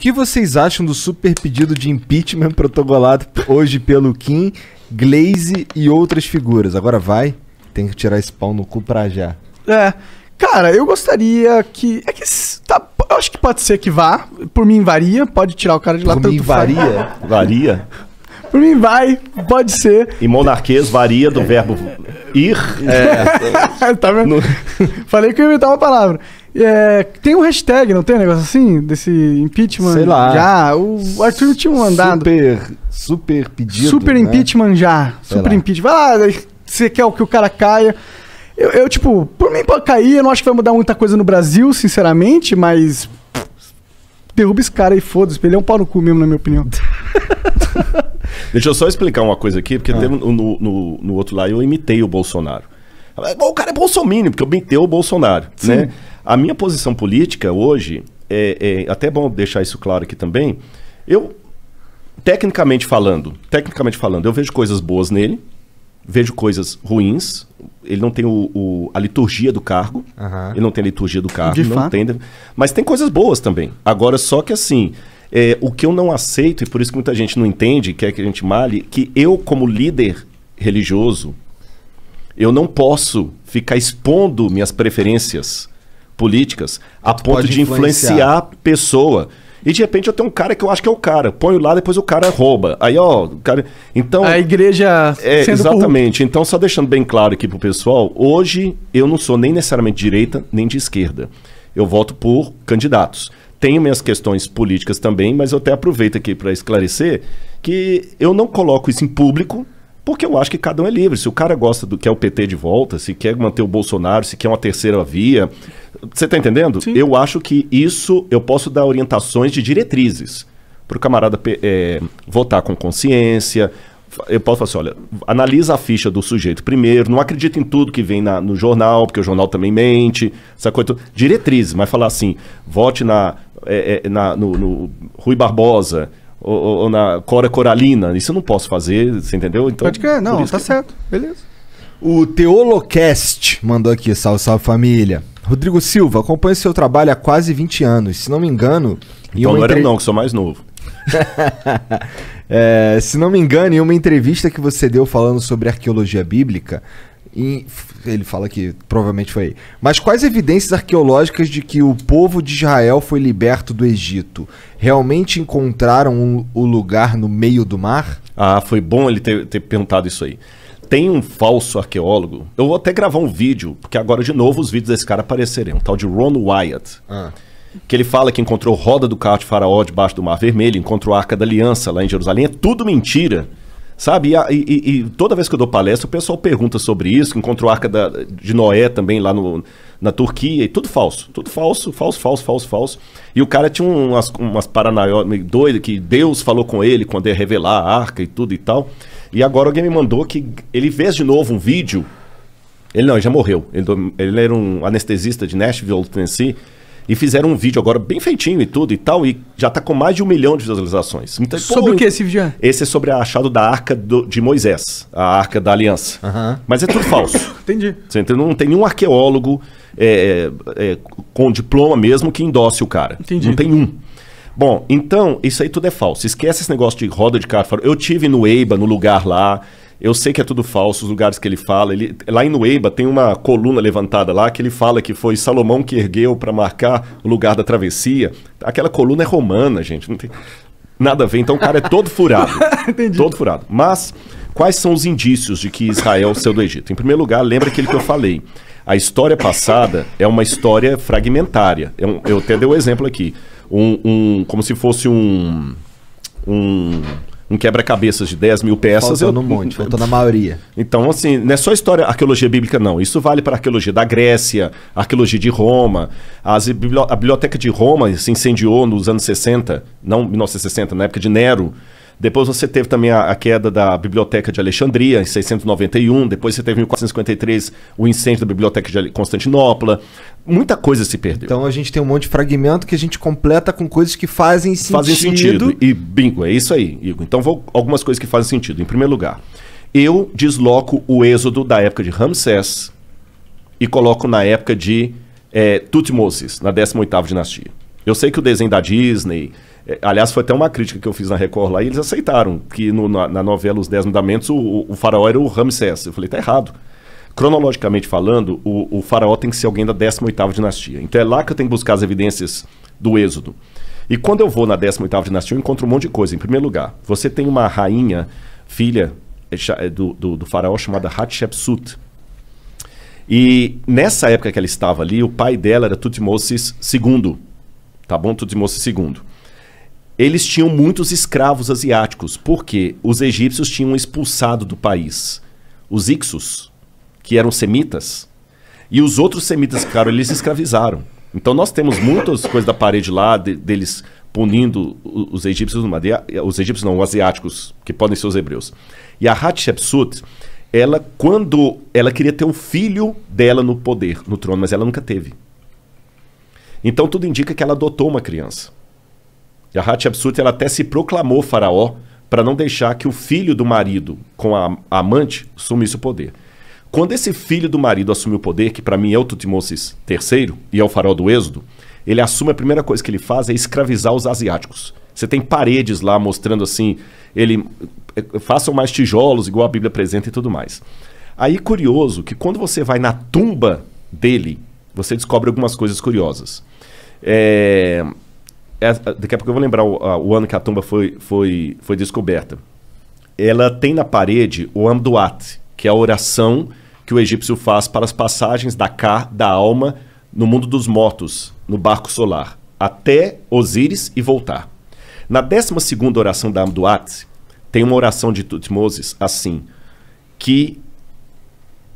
que vocês acham do super pedido de impeachment protocolado hoje pelo Kim, Glaze e outras figuras? Agora vai, tem que tirar esse pau no cu pra já. Cara, eu gostaria que... eu acho que pode ser que vá. Por mim varia, pode tirar o cara de lá. Por mim varia? Varia. Por mim vai, pode ser. Em monarquês varia do verbo ir. Tá vendo? Falei que eu ia inventar uma palavra. Tem um hashtag, não tem um negócio assim? Desse impeachment? Sei lá. Já. O Arthur tinha mandado. Super pedido. Super impeachment já. Super impeachment. Vai lá, você quer que o cara caia. Eu, tipo, por mim pode cair, eu não acho que vai mudar muita coisa no Brasil, sinceramente, mas... derruba esse cara aí, foda-se. Ele é um pau no cu mesmo, na minha opinião. Deixa eu só explicar uma coisa aqui, porque teve no outro lá eu imitei o Bolsonaro. O cara é bolsominion, porque eu imitei o Bolsonaro, né? A minha posição política hoje, até bom deixar isso claro aqui também, tecnicamente falando, eu vejo coisas boas nele, vejo coisas ruins. Ele não tem a liturgia do cargo. Ele não tem a liturgia do cargo. Não tem, mas tem coisas boas também. Agora, só que assim, o que eu não aceito, e por isso que muita gente não entende, quer que a gente male, que eu, como líder religioso, eu não posso ficar expondo minhas preferências políticas a ponto de influenciar a pessoa. E de repente eu tenho um cara que eu acho que é o cara. Ponho lá, depois o cara rouba. Aí, ó, o cara... Então... A igreja sendo exatamente. Corrupta. Então, só deixando bem claro aqui pro pessoal, hoje eu não sou nem necessariamente de direita, nem de esquerda. Eu voto por candidatos. Tenho minhas questões políticas também, mas eu até aproveito aqui para esclarecer que eu não coloco isso em público, porque eu acho que cada um é livre. Se o cara gosta do que é o PT de volta, se quer manter o Bolsonaro, se quer uma terceira via... Você tá entendendo? Sim. Eu acho que isso eu posso dar orientações de diretrizes para o camarada votar com consciência. Eu posso falar assim, olha, analisa a ficha do sujeito primeiro, não acredita em tudo que vem no jornal, porque o jornal também mente, essa coisa. Diretrizes, mas falar assim, vote no Rui Barbosa ou na Cora Coralina, isso eu não posso fazer, você entendeu? Então, pode crer, não, tá certo, beleza. O Teolocast mandou aqui, salve, salve família. Rodrigo Silva, acompanho seu trabalho há quase 20 anos. Se não me engano... Então não era eu não, que sou mais novo. Se não me engano, em uma entrevista que você deu falando sobre arqueologia bíblica, ele fala que provavelmente foi aí. Mas quais evidências arqueológicas de que o povo de Israel foi liberto do Egito? Realmente encontraram o lugar no meio do mar? Ah, foi bom ele ter perguntado isso aí. Tem um falso arqueólogo, eu vou até gravar um vídeo, porque agora de novo os vídeos desse cara aparecerem, um tal de Ron Wyatt, que ele fala que encontrou roda do carro de Faraó debaixo do Mar Vermelho, encontrou a Arca da Aliança lá em Jerusalém, é tudo mentira, sabe? E toda vez que eu dou palestra o pessoal pergunta sobre isso, encontrou a Arca de Noé também lá na Turquia, e tudo falso, falso. E o cara tinha umas paranoias meio doidas, que Deus falou com ele quando ia revelar a Arca e tudo e tal. E agora alguém me mandou que ele fez de novo um vídeo. Ele já morreu. Ele era um anestesista de Nashville, Tennessee. E fizeram um vídeo agora bem feitinho e tudo e tal. E já tá com mais de 1 milhão de visualizações. Então, sobre o que esse vídeo é? Esse é sobre a achado da Arca de Moisés. A Arca da Aliança. Mas é tudo falso. Entendi. Você entendeu? Não tem nenhum arqueólogo com diploma mesmo que endosse o cara. Entendi. Não tem um. Bom, então, isso aí tudo é falso. Esquece esse negócio de roda de carro. Eu tive no Eiba, no lugar lá. Eu sei que é tudo falso, os lugares que ele fala. Lá em Nueiba tem uma coluna levantada lá que ele fala que foi Salomão que ergueu para marcar o lugar da travessia. Aquela coluna é romana, gente. Não tem nada a ver. Então o cara é todo furado. Entendi. Todo furado. Mas quais são os indícios de que Israel saiu do Egito? Em primeiro lugar, lembra aquilo que eu falei. A história passada é uma história fragmentária. Eu até dei o exemplo aqui. Como se fosse um quebra-cabeças de 10 mil peças. Faltou no monte, faltou na maioria. Então, assim, não é só história, arqueologia bíblica, não. Isso vale para a arqueologia da Grécia, arqueologia de Roma. A biblioteca de Roma se incendiou nos anos 60, não 1960, na época de Nero. Depois você teve também a queda da Biblioteca de Alexandria, em 691. Depois você teve em 1453 o incêndio da Biblioteca de Constantinopla. Muita coisa se perdeu. Então a gente tem um monte de fragmento que a gente completa com coisas que fazem sentido. Fazem sentido. E bingo, é isso aí, Igor. Então algumas coisas que fazem sentido. Em primeiro lugar, eu desloco o êxodo da época de Ramsés e coloco na época de Tutmosis, na 18ª dinastia. Eu sei que o desenho da Disney Aliás, foi até uma crítica que eu fiz na Record lá, e eles aceitaram que na novela Os 10 Mandamentos o faraó era o Ramsés. Eu falei, tá errado. Cronologicamente falando, o faraó tem que ser alguém da 18ª dinastia. Então é lá que eu tenho que buscar as evidências do Êxodo. E quando eu vou na 18ª dinastia, eu encontro um monte de coisa. Em primeiro lugar, você tem uma rainha, filha do faraó, chamada Hatshepsut. E nessa época que ela estava ali, o pai dela era Tutmosis II. Tá bom? Tutmosis II. Eles tinham muitos escravos asiáticos, porque os egípcios tinham expulsado do país os Ixos, que eram semitas, e os outros semitas, claro, eles escravizaram. Então nós temos muitas coisas da parede lá, deles punindo os egípcios, os egípcios não, os asiáticos, que podem ser os hebreus. E a Hatshepsut, quando ela queria ter um filho dela no poder, no trono, mas ela nunca teve. Então tudo indica que ela adotou uma criança. E a Hatshepsut, ela até se proclamou faraó para não deixar que o filho do marido com a amante assumisse o poder. Quando esse filho do marido assumiu o poder, que para mim é o Tutmosis III e é o faraó do Êxodo, ele assume, a primeira coisa que ele faz é escravizar os asiáticos. Você tem paredes lá mostrando assim, façam mais tijolos, igual a Bíblia apresenta e tudo mais. Aí, curioso, que quando você vai na tumba dele, você descobre algumas coisas curiosas. Daqui a pouco eu vou lembrar o ano que a tumba foi descoberta. Ela tem na parede o Amduat, que é a oração que o egípcio faz para as passagens da alma no mundo dos mortos, no barco solar, até Osíris e voltar. Na 12ª oração da Amduat, tem uma oração de Tutmosis assim, que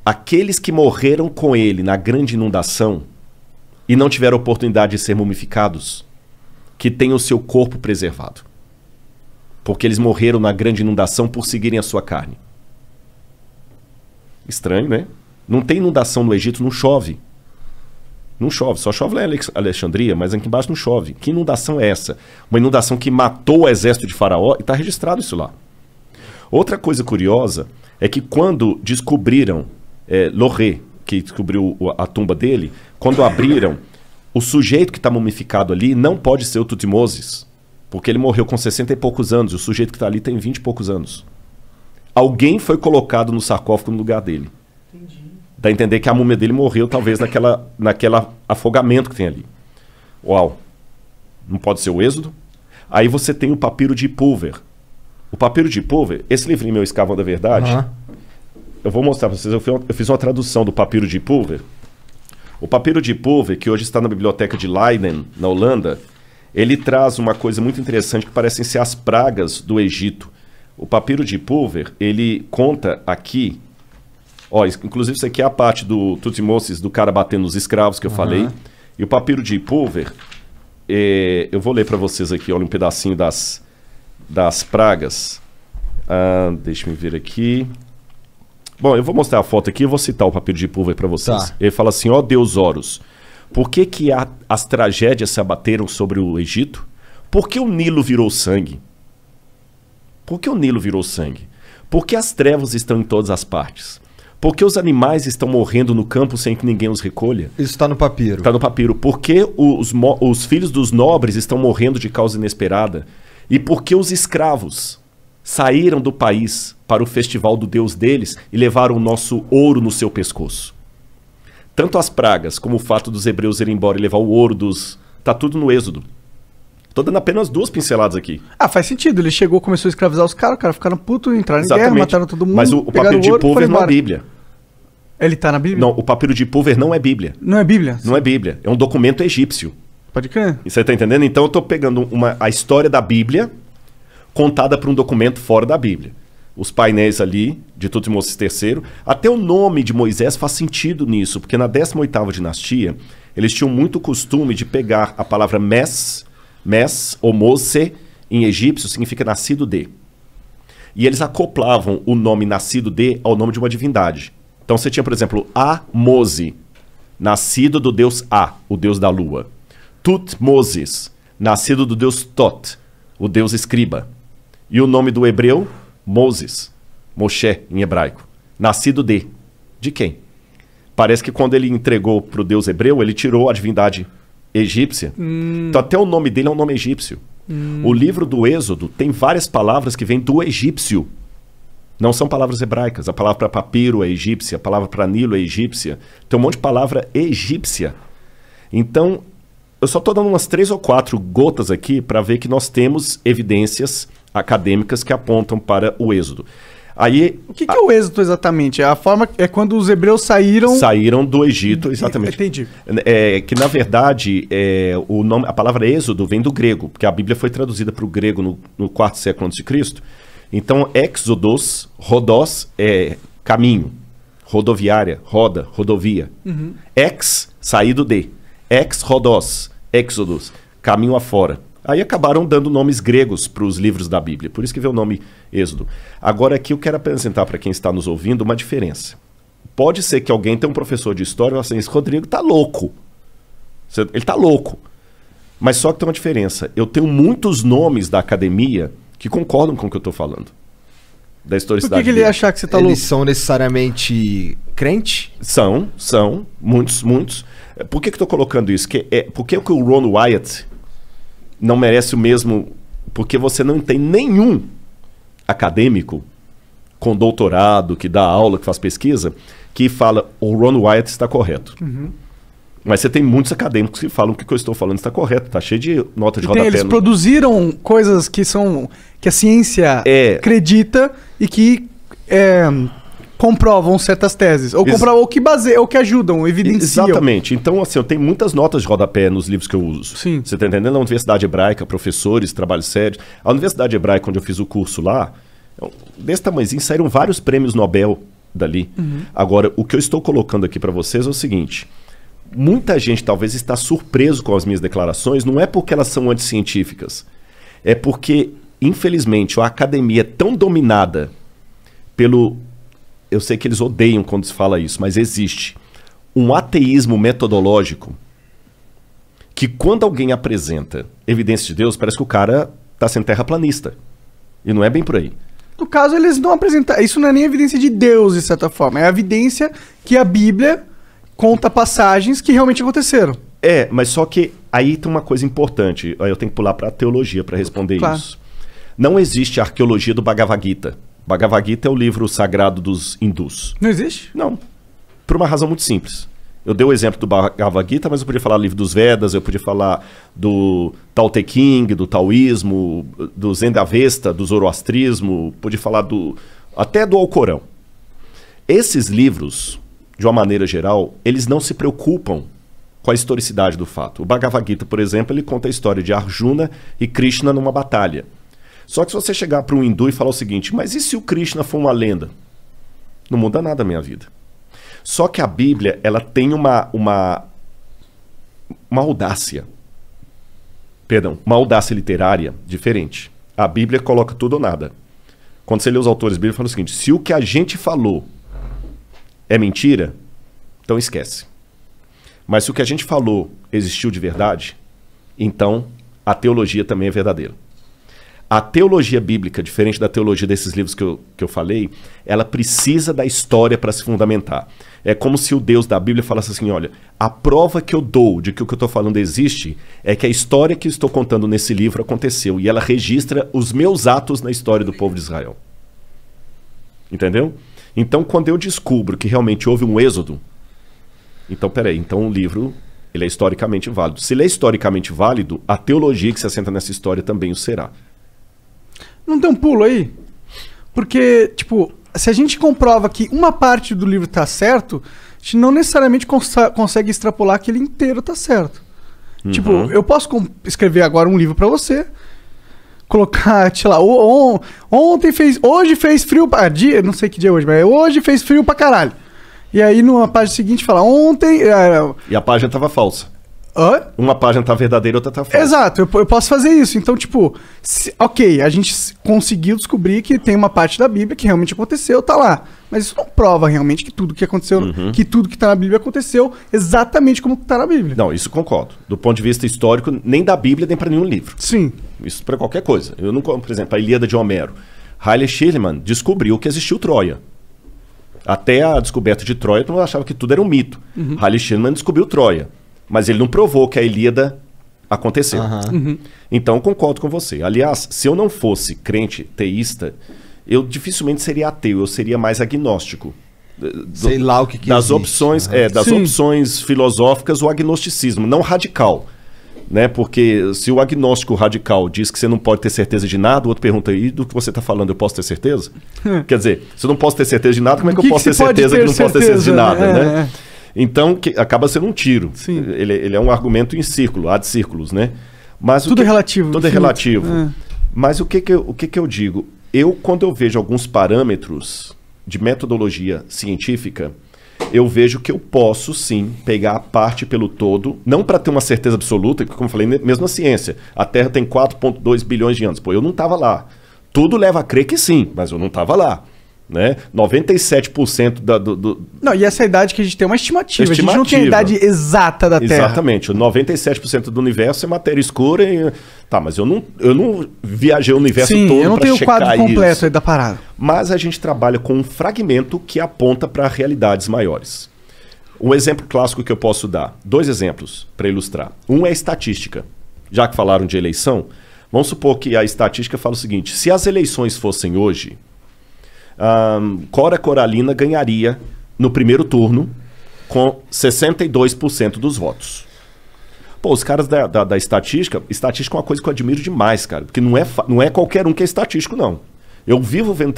aqueles que morreram com ele na grande inundação e não tiveram oportunidade de ser mumificados, que tenham o seu corpo preservado. Porque eles morreram na grande inundação por seguirem a sua carne. Estranho, né? Não tem inundação no Egito, não chove. Não chove, só chove lá em Alexandria, mas aqui embaixo não chove. Que inundação é essa? Uma inundação que matou o exército de Faraó e está registrado isso lá. Outra coisa curiosa é que quando descobriram Loré, que descobriu a tumba dele, quando abriram, o sujeito que está mumificado ali não pode ser o Tutmosis, porque ele morreu com 60 e poucos anos, e o sujeito que está ali tem 20 e poucos anos. Alguém foi colocado no sarcófago no lugar dele. Entendi. Dá a entender que a múmia dele morreu talvez naquela afogamento que tem ali. Uau! Não pode ser o Êxodo? Aí você tem o papiro de Pulver. O papiro de Pulver, esse livrinho meu, Escavando a Verdade, eu vou mostrar para vocês, eu fiz uma tradução do papiro de Pulver. O papiro de Pulver, que hoje está na biblioteca de Leiden, na Holanda, ele traz uma coisa muito interessante que parecem ser as pragas do Egito. O papiro de Pulver, ele conta aqui, inclusive isso aqui é a parte do Tutmosis, do cara batendo nos escravos que eu falei. E o papiro de Pulver, eu vou ler para vocês aqui, olha, um pedacinho das pragas. Deixa eu ver aqui. Bom, eu vou mostrar a foto aqui, eu vou citar o papiro de Pulver para vocês. Tá. Ele fala assim, Deus Horus, por que as tragédias se abateram sobre o Egito? Por que o Nilo virou sangue? Por que o Nilo virou sangue? Por que as trevas estão em todas as partes? Por que os animais estão morrendo no campo sem que ninguém os recolha? Isso está no papiro. Está no papiro. Por que os filhos dos nobres estão morrendo de causa inesperada? E por que os escravos saíram do país para o festival do Deus deles e levaram o nosso ouro no seu pescoço? Tanto as pragas como o fato dos hebreus irem embora e levar o ouro Está tudo no Êxodo. Tô dando apenas 2 pinceladas aqui. Faz sentido. Ele chegou, começou a escravizar os caras ficaram putos, entraram em guerra, mataram todo mundo. Mas o papiro de Pulver não é Bíblia. Ele tá na Bíblia? Não, o papiro de Pulver não é Bíblia. Não é Bíblia? Não é Bíblia. É um documento egípcio. Pode crer. E você tá entendendo? Então eu tô pegando a história da Bíblia contada por um documento fora da Bíblia. Os painéis ali, de Tutmosis III. Até o nome de Moisés faz sentido nisso, porque na 18ª dinastia, eles tinham muito costume de pegar a palavra Mes ou Mose, em egípcio, significa nascido de. E eles acoplavam o nome nascido de ao nome de uma divindade. Então você tinha, por exemplo, Mose, nascido do deus A, o deus da lua. Tutmosis, nascido do deus Tot, o deus escriba. E o nome do hebreu, Moses, Moshe em hebraico. Nascido de. De quem? Parece que quando ele entregou para o deus hebreu, ele tirou a divindade egípcia. Então até o nome dele é um nome egípcio. O livro do Êxodo tem várias palavras que vêm do egípcio. Não são palavras hebraicas. A palavra para papiro é egípcia, a palavra para Nilo é egípcia. Tem um monte de palavra egípcia. Então, eu só estou dando umas 3 ou 4 gotas aqui para ver que nós temos evidências acadêmicas que apontam para o Êxodo. Aí, o que é o êxodo exatamente? A forma é quando os hebreus saíram do Egito, exatamente. Entendi. Que na verdade a palavra êxodo vem do grego, porque a Bíblia foi traduzida para o grego no 4º século a.C. Então, exodos, rodós é caminho, rodoviária, roda, rodovia. Ex, saído de. Ex rodós, exodus, caminho afora. Aí acabaram dando nomes gregos para os livros da Bíblia. Por isso que veio o nome Êxodo. Agora aqui eu quero apresentar para quem está nos ouvindo uma diferença. Pode ser que alguém tenha um professor de história e fale assim, esse Rodrigo tá louco. Ele tá louco. Mas só que tem uma diferença. Eu tenho muitos nomes da academia que concordam com o que eu estou falando. Da historicidade. Por que ele ia achar que você tá louco? Eles são necessariamente crente? São. Muitos. Por que eu estou colocando isso? Por que o Ron Wyatt não merece o mesmo... Porque você não tem nenhum acadêmico com doutorado, que dá aula, que faz pesquisa, que fala, o Ron Wyatt está correto. Mas você tem muitos acadêmicos que falam que o que eu estou falando está correto. Está cheio de nota de rodapé. Eles produziram coisas que a ciência acredita e que comprovam certas teses. Ou que baseiam, ou que ajudam, evidenciam. Exatamente. Então, assim, eu tenho muitas notas de rodapé nos livros que eu uso. Sim. Você está entendendo? Na Universidade Hebraica, professores, trabalho sério. A Universidade Hebraica, onde eu fiz o curso lá, desse tamanhozinho, saíram vários prêmios Nobel dali. Agora, o que eu estou colocando aqui para vocês é o seguinte. Muita gente talvez está surpreso com as minhas declarações, não é porque elas são anticientíficas. É porque, infelizmente, a academia é tão dominada pelo... Eu sei que eles odeiam quando se fala isso, mas existe um ateísmo metodológico que quando alguém apresenta evidência de Deus, parece que o cara está sendo terraplanista. E não é bem por aí. No caso, eles não apresentam... Isso não é nem evidência de Deus, de certa forma. É a evidência que a Bíblia conta passagens que realmente aconteceram. Mas só que aí tem uma coisa importante. Aí eu tenho que pular para a teologia para responder isso. Não existe a arqueologia do Bhagavad Gita. Bhagavad Gita é o livro sagrado dos hindus. Não existe? Não. Por uma razão muito simples. Eu dei o exemplo do Bhagavad Gita, mas eu podia falar do livro dos Vedas, eu podia falar do Tao Te Ching, do taoísmo, do Zendavesta, do zoroastrismo, podia falar até do Alcorão. Esses livros, de uma maneira geral, eles não se preocupam com a historicidade do fato. O Bhagavad Gita, por exemplo, ele conta a história de Arjuna e Krishna numa batalha. Só que se você chegar para um hindu e falar o seguinte, mas e se o Krishna for uma lenda? Não muda nada a minha vida. Só que a Bíblia, ela tem uma audácia. Perdão, uma audácia literária diferente. A Bíblia coloca tudo ou nada. Quando você lê os autores bíblicos, fala o seguinte, se o que a gente falou é mentira, então esquece. Mas se o que a gente falou existiu de verdade, então a teologia também é verdadeira. A teologia bíblica, diferente da teologia desses livros que eu falei, ela precisa da história para se fundamentar. É como se o Deus da Bíblia falasse assim, olha, a prova que eu dou de que o que eu estou falando existe é que a história que eu estou contando nesse livro aconteceu e ela registra os meus atos na história do povo de Israel. Entendeu? Então, quando eu descubro que realmente houve um êxodo, então, peraí, então o livro ele é historicamente válido. Se ele é historicamente válido, a teologia que se assenta nessa história também o será. Não tem um pulo aí? Porque, tipo, se a gente comprova que uma parte do livro tá certo, a gente não necessariamente consegue extrapolar que ele inteiro tá certo. Tipo, eu posso escrever agora um livro pra você, colocar, sei lá, hoje fez frio pra... não sei que dia é hoje, mas hoje fez frio pra caralho. E aí, numa página seguinte, fala, ontem... E a página tava falsa. Hã? Uma página tá verdadeira, outra tá falsa. Exato, eu posso fazer isso. Então, tipo, ok, a gente conseguiu descobrir que tem uma parte da Bíblia que realmente aconteceu, tá lá. Mas isso não prova realmente que tudo que aconteceu, que tudo que tá na Bíblia aconteceu exatamente como tá na Bíblia. Não, isso concordo. Do ponto de vista histórico, nem da Bíblia, nem para nenhum livro. Sim. Isso para qualquer coisa. Eu não, por exemplo, a Ilíada de Homero. Haile Schliemann descobriu que existiu Troia. Até a descoberta de Troia, todo mundo achava que tudo era um mito. Haile Schliemann descobriu Troia. Mas ele não provou que a Ilíada aconteceu. Então, eu concordo com você. Aliás, se eu não fosse crente teísta, eu dificilmente seria ateu, eu seria mais agnóstico. Sei lá o que das existe. opções, das opções filosóficas, o agnosticismo, não radical. Né? Porque se o agnóstico radical diz que você não pode ter certeza de nada, o outro pergunta, e do que você está falando, eu posso ter certeza? Quer dizer, se eu não posso ter certeza de nada, como é que eu posso ter certeza que não posso ter certeza de nada? Né? Então, acaba sendo um tiro. Ele é um argumento em círculo, ad círculos, né? Mas tudo é relativo. Tudo é relativo. Mas o que eu digo? Quando eu vejo alguns parâmetros de metodologia científica, eu vejo que eu posso, sim, pegar a parte pelo todo, não para ter uma certeza absoluta, porque, como eu falei, mesmo na ciência, a Terra tem 4,2 bilhões de anos. Pô, eu não estava lá. Tudo leva a crer que sim, mas eu não estava lá. Né? 97% Não, e essa idade que a gente tem é uma estimativa. A gente não tem a idade exata da Terra. Exatamente. 97% do universo é matéria escura. Tá, mas eu não viajei o universo todo para checar isso. Eu não tenho o quadro completo aí da parada. Mas a gente trabalha com um fragmento que aponta para realidades maiores. Um exemplo clássico que eu posso dar. 2 exemplos para ilustrar. Um é a estatística. Já que falaram de eleição, vamos supor que a estatística fala o seguinte: se as eleições fossem hoje, Cora Coralina ganharia no primeiro turno com 62% dos votos. Pô, os caras da estatística é uma coisa que eu admiro demais, cara, porque não é qualquer um que é estatístico, não. Eu vivo vendo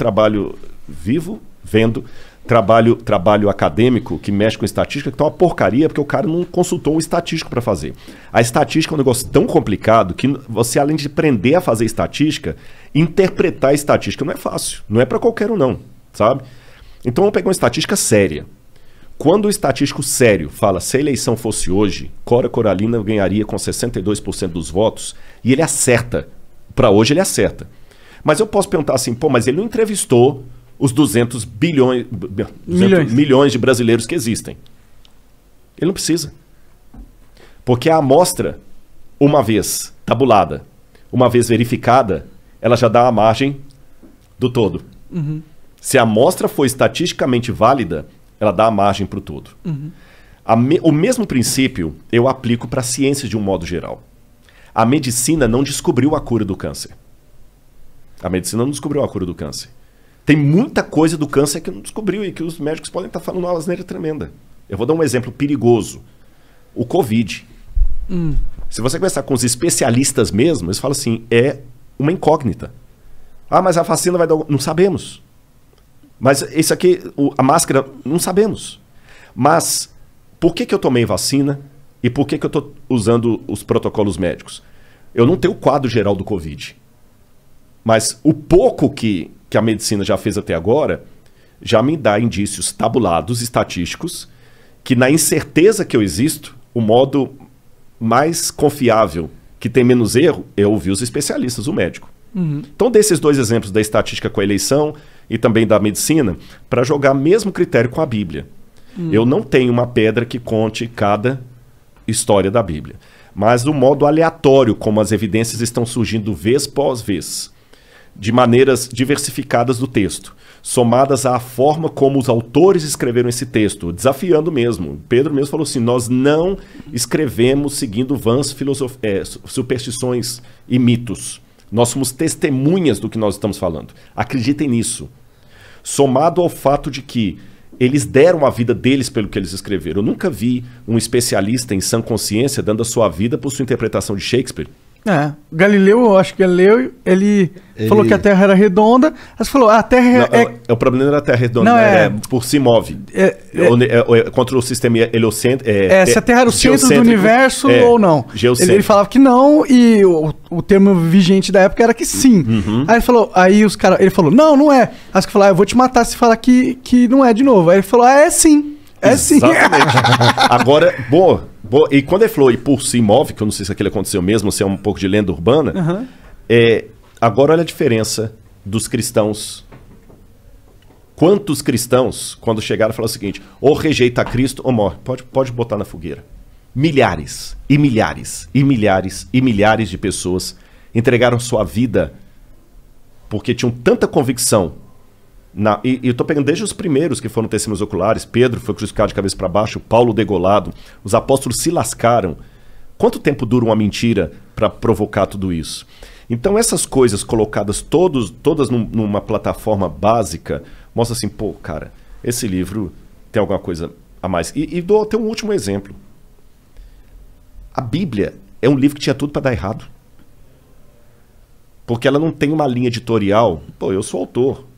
trabalho acadêmico que mexe com estatística, que tá uma porcaria, porque o cara não consultou um estatístico para fazer. A estatística é um negócio tão complicado que você, além de aprender a fazer estatística, interpretar a estatística não é fácil. Não é para qualquer um, não, sabe? Então vamos pegar uma estatística séria. Quando o estatístico sério fala, se a eleição fosse hoje, Cora Coralina ganharia com 62% dos votos, e ele acerta. Para hoje ele acerta. Mas eu posso perguntar assim, pô, mas ele não entrevistou os 200 milhões de brasileiros que existem. Ele não precisa. Porque a amostra, uma vez tabulada, uma vez verificada, ela já dá a margem do todo. Se a amostra for estatisticamente válida, ela dá a margem para o todo. O mesmo princípio eu aplico para a ciência de um modo geral. A medicina não descobriu a cura do câncer. A medicina não descobriu a cura do câncer. Tem muita coisa do câncer que não descobriu e que os médicos podem estar falando uma asneira tremenda. Eu vou dar um exemplo perigoso. O Covid. Se você conversar com os especialistas mesmo, eles falam assim, é uma incógnita. Ah, mas a vacina vai dar... Não sabemos. Mas isso aqui, a máscara, não sabemos. Mas por que eu tomei vacina e por que eu estou usando os protocolos médicos? Eu não tenho o quadro geral do Covid. Mas o pouco que a medicina já fez até agora, já me dá indícios tabulados, estatísticos, que na incerteza que eu existo, o modo mais confiável, que tem menos erro, é ouvir os especialistas, o médico. Então, desses 2 exemplos da estatística com a eleição e também da medicina, para jogar mesmo critério com a Bíblia. Eu não tenho uma pedra que conte cada história da Bíblia. Mas do modo aleatório, como as evidências estão surgindo vez após vez, de maneiras diversificadas do texto, somadas à forma como os autores escreveram esse texto, desafiando mesmo. Pedro mesmo falou assim, nós não escrevemos seguindo vãs superstições e mitos. Nós somos testemunhas do que nós estamos falando. Acreditem nisso. Somado ao fato de que eles deram a vida deles pelo que eles escreveram. Eu nunca vi um especialista em sã consciência dando a sua vida por sua interpretação de Shakespeare. Galileu, acho que Galileu, ele falou que a Terra era redonda, mas falou, a Terra O problema não era a Terra redonda, por si move. Contra o sistema heliocêntrico. Se a Terra era o centro do universo ou não. Ele falava que não, e o termo vigente da época era que sim. Aí ele falou, ele falou, não é. Aí que falou, eu vou te matar se falar que não é de novo. Aí ele falou, é sim. É sim. Exatamente. Agora, e quando ele falou e por si move, que eu não sei se aquilo aconteceu mesmo, se é um pouco de lenda urbana, agora olha a diferença dos cristãos. Quantos cristãos, quando chegaram, falaram o seguinte, ou rejeita Cristo ou morre. Pode botar na fogueira. Milhares, e milhares, e milhares, e milhares de pessoas entregaram sua vida porque tinham tanta convicção. E eu estou pegando desde os primeiros que foram testemunhas oculares. Pedro foi crucificado de cabeça para baixo, Paulo degolado. Os apóstolos se lascaram Quanto tempo dura uma mentira para provocar tudo isso? Então essas coisas colocadas todas numa plataforma básica, mostra assim, pô, cara, esse livro tem alguma coisa a mais. E dou até um último exemplo. A Bíblia é um livro que tinha tudo para dar errado. Porque ela não tem uma linha editorial. Pô, eu sou autor.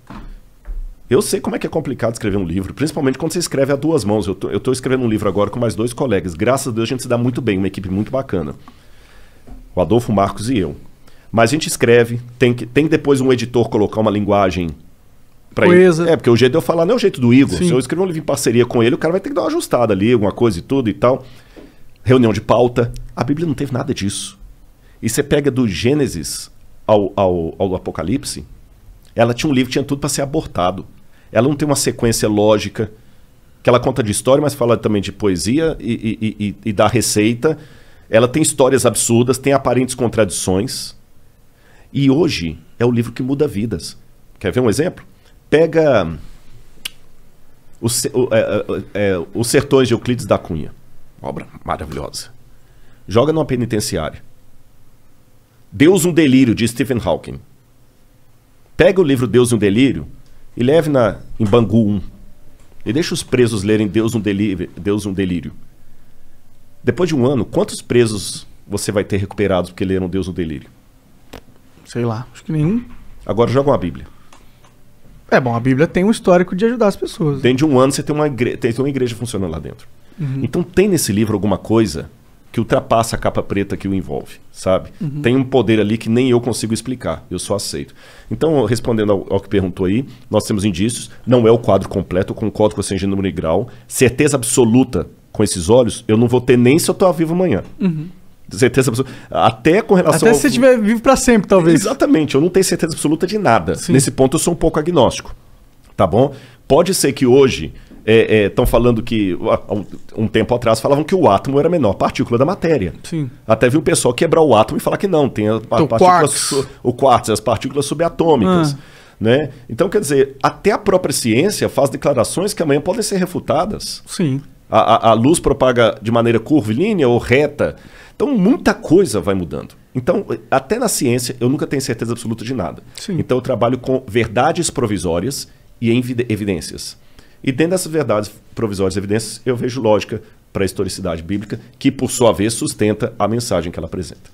Eu sei como é que é complicado escrever um livro, principalmente quando você escreve a duas mãos. Eu tô escrevendo um livro agora com mais 2 colegas. Graças a Deus a gente se dá muito bem, uma equipe muito bacana. O Adolfo, o Marcos e eu. Mas a gente escreve, tem depois um editor colocar uma linguagem pra Coesa. ele. Porque o jeito de eu falar não é o jeito do Igor. Sim. Se eu escrever um livro em parceria com ele, o cara vai ter que dar uma ajustada ali, alguma coisa e tudo e tal. Reunião de pauta. A Bíblia não teve nada disso. E você pega do Gênesis ao Apocalipse, ela tinha um livro que tinha tudo para ser abortado. Ela não tem uma sequência lógica, que ela conta de história, mas fala também de poesia e da receita. Ela tem histórias absurdas, tem aparentes contradições. E hoje é o livro que muda vidas. Quer ver um exemplo? Pega Os Sertões de Euclides da Cunha. Obra maravilhosa. Joga numa penitenciária. Deus um Delírio, de Stephen Hawking. Pega o livro Deus um Delírio e leve em Bangu 1. E deixa os presos lerem Deus um Delírio. Depois de um ano, quantos presos você vai ter recuperados porque leram Deus um Delírio? Sei lá, acho que nenhum. Agora joga uma Bíblia. É bom, a Bíblia tem um histórico de ajudar as pessoas. Dentro de um ano você tem uma igreja funcionando lá dentro. Uhum. Então tem nesse livro alguma coisa que ultrapassa a capa preta que o envolve, sabe? Uhum. Tem um poder ali que nem eu consigo explicar, eu só aceito. Então, respondendo ao que perguntou aí, nós temos indícios, não é o quadro completo, eu concordo com você em gênero e grau, certeza absoluta com esses olhos, eu não vou ter nem se eu estou vivo amanhã. Uhum. Certeza absoluta. Até com relação Até se você estiver vivo para sempre, talvez. Exatamente, eu não tenho certeza absoluta de nada. Sim. Nesse ponto eu sou um pouco agnóstico, tá bom? Pode ser que hoje estão falando que, um tempo atrás, falavam que o átomo era a menor partícula da matéria. Sim. Até vi o pessoal quebrar o átomo e falar que não, tem o quartzo, as partículas subatômicas. Né? Então, quer dizer, até a própria ciência faz declarações que amanhã podem ser refutadas. Sim. A luz propaga de maneira curvilínea ou reta. Então, muita coisa vai mudando. Então, até na ciência, eu nunca tenho certeza absoluta de nada. Sim. Então, eu trabalho com verdades provisórias e evidências. E dentro dessas verdades provisórias e evidências, eu vejo lógica para a historicidade bíblica, que, por sua vez, sustenta a mensagem que ela apresenta.